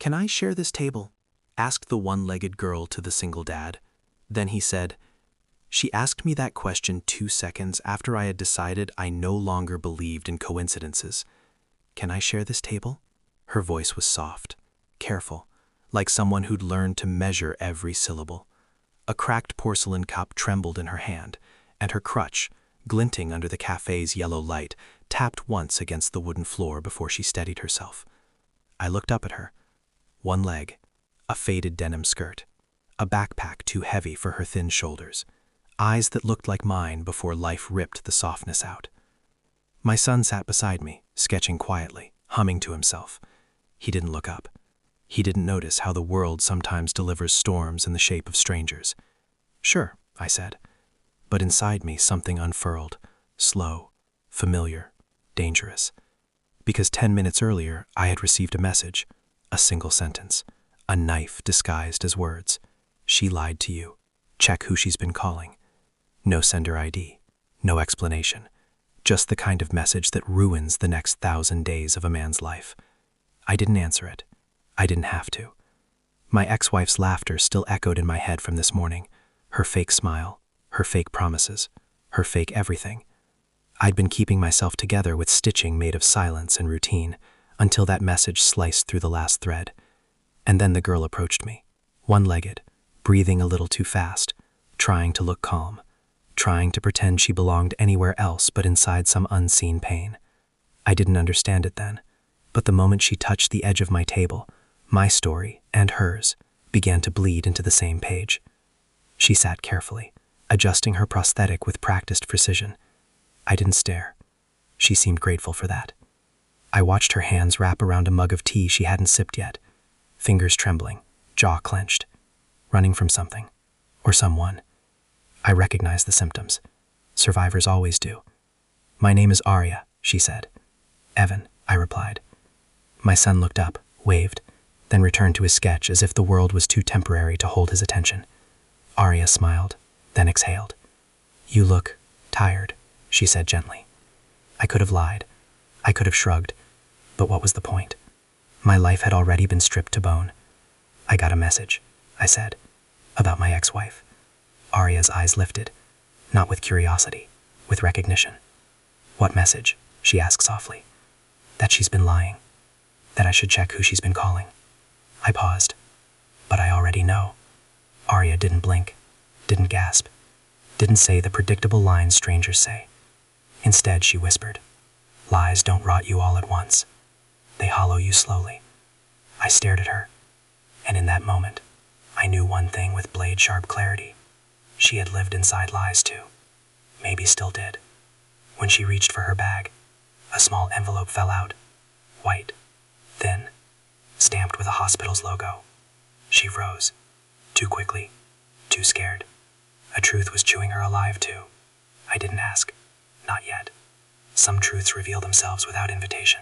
"Can I share this table?" asked the one-legged girl to the single dad. Then he said, "She asked me that question 2 seconds after I had decided I no longer believed in coincidences. Can I share this table?" Her voice was soft, careful, like someone who'd learned to measure every syllable. A cracked porcelain cup trembled in her hand, and her crutch, glinting under the cafe's yellow light, tapped once against the wooden floor before she steadied herself. I looked up at her. One leg, a faded denim skirt, a backpack too heavy for her thin shoulders, eyes that looked like mine before life ripped the softness out. My son sat beside me, sketching quietly, humming to himself. He didn't look up. He didn't notice how the world sometimes delivers storms in the shape of strangers. "Sure," I said. But inside me something unfurled, slow, familiar, dangerous. Because 10 minutes earlier I had received a message, a single sentence, a knife disguised as words. "She lied to you. Check who she's been calling." No sender ID, no explanation. Just the kind of message that ruins the next 1,000 days of a man's life. I didn't answer it. I didn't have to. My ex-wife's laughter still echoed in my head from this morning. Her fake smile, her fake promises, her fake everything. I'd been keeping myself together with stitching made of silence and routine, until that message sliced through the last thread. And then the girl approached me, one-legged, breathing a little too fast, trying to look calm, trying to pretend she belonged anywhere else but inside some unseen pain. I didn't understand it then, but the moment she touched the edge of my table, my story and hers began to bleed into the same page. She sat carefully, adjusting her prosthetic with practiced precision. I didn't stare. She seemed grateful for that. I watched her hands wrap around a mug of tea she hadn't sipped yet, fingers trembling, jaw clenched, running from something, or someone. I recognized the symptoms. Survivors always do. "My name is Arya," she said. "Evan," I replied. My son looked up, waved, then returned to his sketch as if the world was too temporary to hold his attention. Arya smiled, then exhaled. "You look tired," she said gently. I could have lied. I could have shrugged. But what was the point? My life had already been stripped to bone. "I got a message," I said, "about my ex-wife." Arya's eyes lifted, not with curiosity, with recognition. "What message?" she asked softly. "That she's been lying. That I should check who she's been calling." I paused. "But I already know." Arya didn't blink, didn't gasp, didn't say the predictable lines strangers say. Instead, she whispered, "Lies don't rot you all at once. They hollow you slowly." I stared at her, and in that moment, I knew one thing with blade-sharp clarity. She had lived inside lies too. Maybe still did. When she reached for her bag, a small envelope fell out, white, thin, stamped with a hospital's logo. She froze, too quickly, too scared. A truth was chewing her alive too. I didn't ask. Not yet. Some truths reveal themselves without invitation.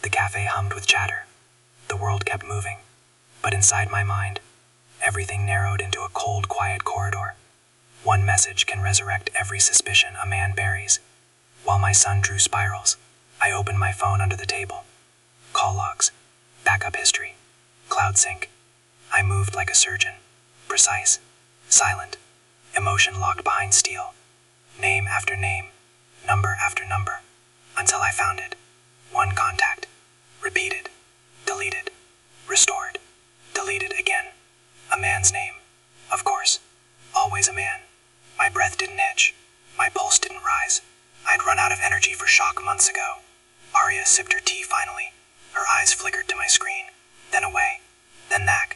The cafe hummed with chatter. The world kept moving. But inside my mind, everything narrowed into a cold, quiet corridor. One message can resurrect every suspicion a man buries. While my son drew spirals, I opened my phone under the table. Call logs, backup history, cloud sync. I moved like a surgeon, precise, silent, emotion locked behind steel. Name after name, number after number, until I found it. One contact, repeated, deleted, restored, deleted again. A man's name, of course, always a man. My breath didn't hitch, my pulse didn't rise. I'd run out of energy for shock months ago. Arya sipped her tea finally. Her eyes flickered to my screen, then away, then back.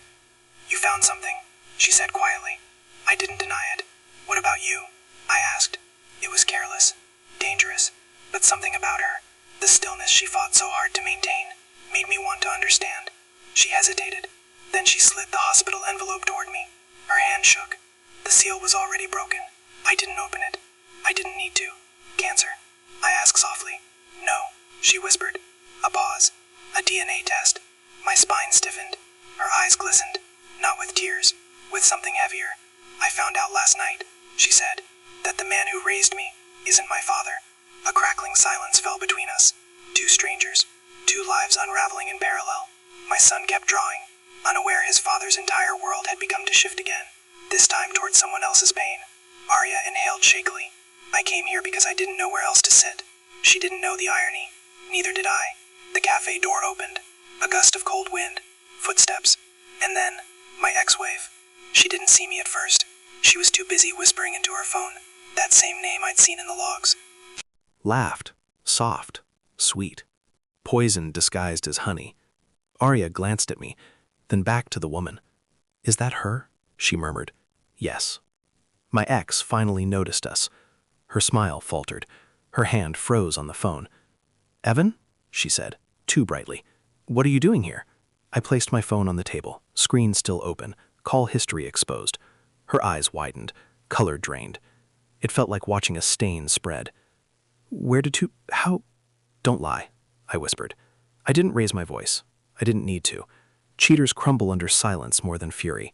"You found something," she said quietly. I didn't deny it. "What about you?" I asked. It was careless, dangerous, but something about her, the stillness she fought so hard to maintain, made me want to understand. She hesitated. Then she slid the hospital envelope toward me. Her hand shook. The seal was already broken. I didn't open it. I didn't need to. "Cancer?" I asked softly. "No," she whispered. A pause. A DNA test. My spine stiffened. Her eyes glistened. Not with tears, with something heavier. "I found out last night," she said, "that the man who raised me isn't my father." A crackling silence fell between us. Two strangers, two lives unraveling in parallel. My son kept drawing, unaware his father's entire world had begun to shift again, this time towards someone else's pain. Arya inhaled shakily. I came here because I didn't know where else to sit. She didn't know the irony. Neither did I. The cafe door opened. A gust of cold wind. Footsteps. And then, my ex-wife. She didn't see me at first. She was too busy whispering into her phone, that same name I'd seen in the logs. Laughed. Soft. Sweet. Poison disguised as honey. Arya glanced at me, then back to the woman. Is that her? She murmured. Yes. My ex finally noticed us. Her smile faltered. Her hand froze on the phone. Evan? She said, too brightly. What are you doing here? I placed my phone on the table, screen still open, call history exposed. Her eyes widened, color drained. It felt like watching a stain spread. How? Don't lie, I whispered. I didn't raise my voice. I didn't need to. Cheaters crumble under silence more than fury.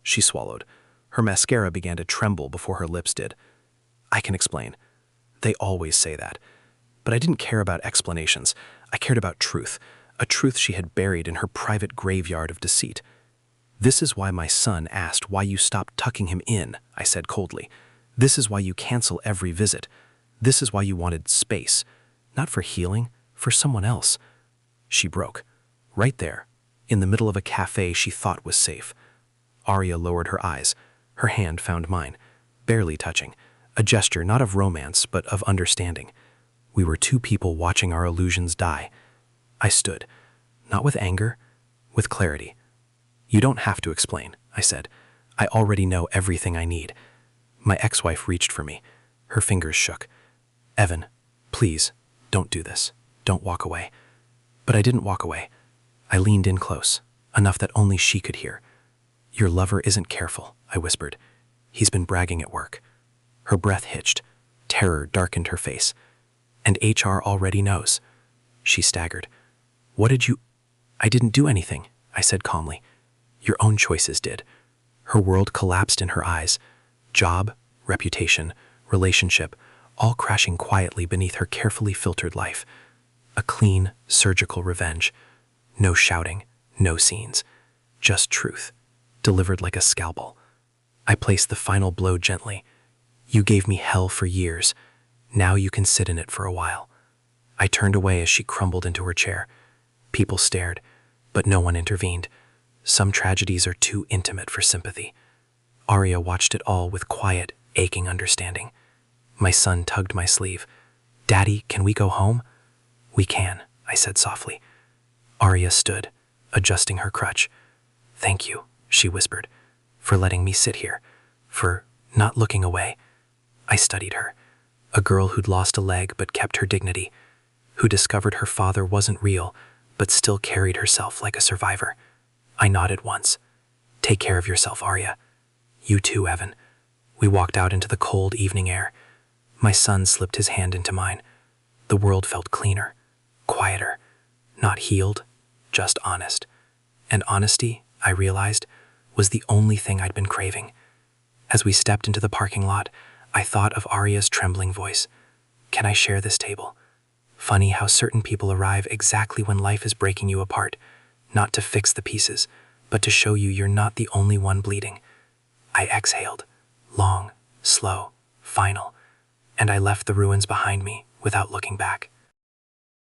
She swallowed. Her mascara began to tremble before her lips did. I can explain. They always say that. But I didn't care about explanations. I cared about truth, a truth she had buried in her private graveyard of deceit. This is why my son asked why you stopped tucking him in, I said coldly. This is why you cancel every visit. This is why you wanted space. Not for healing, for someone else. She broke. Right there, in the middle of a cafe she thought was safe. Arya lowered her eyes. Her hand found mine, barely touching, a gesture not of romance but of understanding. We were two people watching our illusions die. I stood, not with anger, with clarity. You don't have to explain, I said. I already know everything I need. My ex-wife reached for me. Her fingers shook. Evan, please, don't do this. Don't walk away. But I didn't walk away. I leaned in close, enough that only she could hear. Your lover isn't careful, I whispered. He's been bragging at work. Her breath hitched. Terror darkened her face. And HR already knows. She staggered. I didn't do anything, I said calmly. Your own choices did. Her world collapsed in her eyes. Job, reputation, relationship, all crashing quietly beneath her carefully filtered life. A clean, surgical revenge. No shouting, no scenes. Just truth, delivered like a scalpel. I placed the final blow gently. You gave me hell for years. Now you can sit in it for a while. I turned away as she crumbled into her chair. People stared, but no one intervened. Some tragedies are too intimate for sympathy. Arya watched it all with quiet, aching understanding. My son tugged my sleeve. Daddy, can we go home? We can, I said softly. Arya stood, adjusting her crutch. Thank you, she whispered, for letting me sit here, for not looking away. I studied her. A girl who'd lost a leg but kept her dignity, who discovered her father wasn't real but still carried herself like a survivor. I nodded once. Take care of yourself, Arya. You too, Evan. We walked out into the cold evening air. My son slipped his hand into mine. The world felt cleaner, quieter, not healed, just honest. And honesty, I realized, was the only thing I'd been craving. As we stepped into the parking lot, I thought of Arya's trembling voice. Can I share this table? Funny how certain people arrive exactly when life is breaking you apart, not to fix the pieces, but to show you you're not the only one bleeding. I exhaled, long, slow, final, and I left the ruins behind me without looking back.